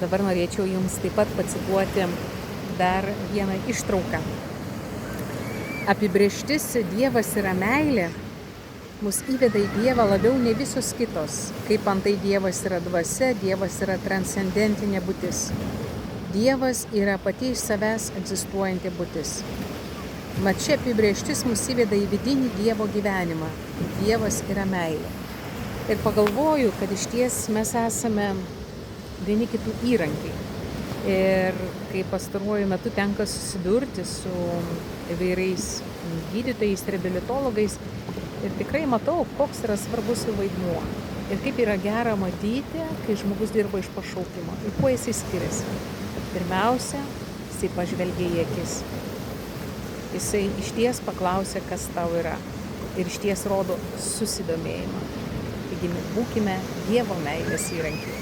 Dabar norėčiau jums taip pat pacituoti dar vieną ištrauką. Apibrėžtis Dievas yra meilė mus įveda į Dievą labiau nei visos kitos. Kaip antai Dievas yra dvasia, Dievas yra transcendentinė būtis. Dievas yra pati iš savęs egzistuojanti būtis. Mat ši apibrėžtis mus įveda į vidinį Dievo gyvenimą. Dievas yra meilė. Ir pagalvoju, kad iš ties mes esame vieni kitų įrankiai. Ir kai pastaruoju metu tenka susidurti su įvairiais gydytojais, reabilitologais, ir tikrai matau, koks yra svarbus jų vaidmuo. Ir kaip yra gera matyti, kai žmogus dirba iš pašaukimo. Ir kuo jisai skiriasi. Pirmiausia, jisai pažvelgia į akis. Jisai išties paklausia, kas tau yra. Ir išties rodo susidomėjimą. Taigi būkime Dievo meilės įrankiai.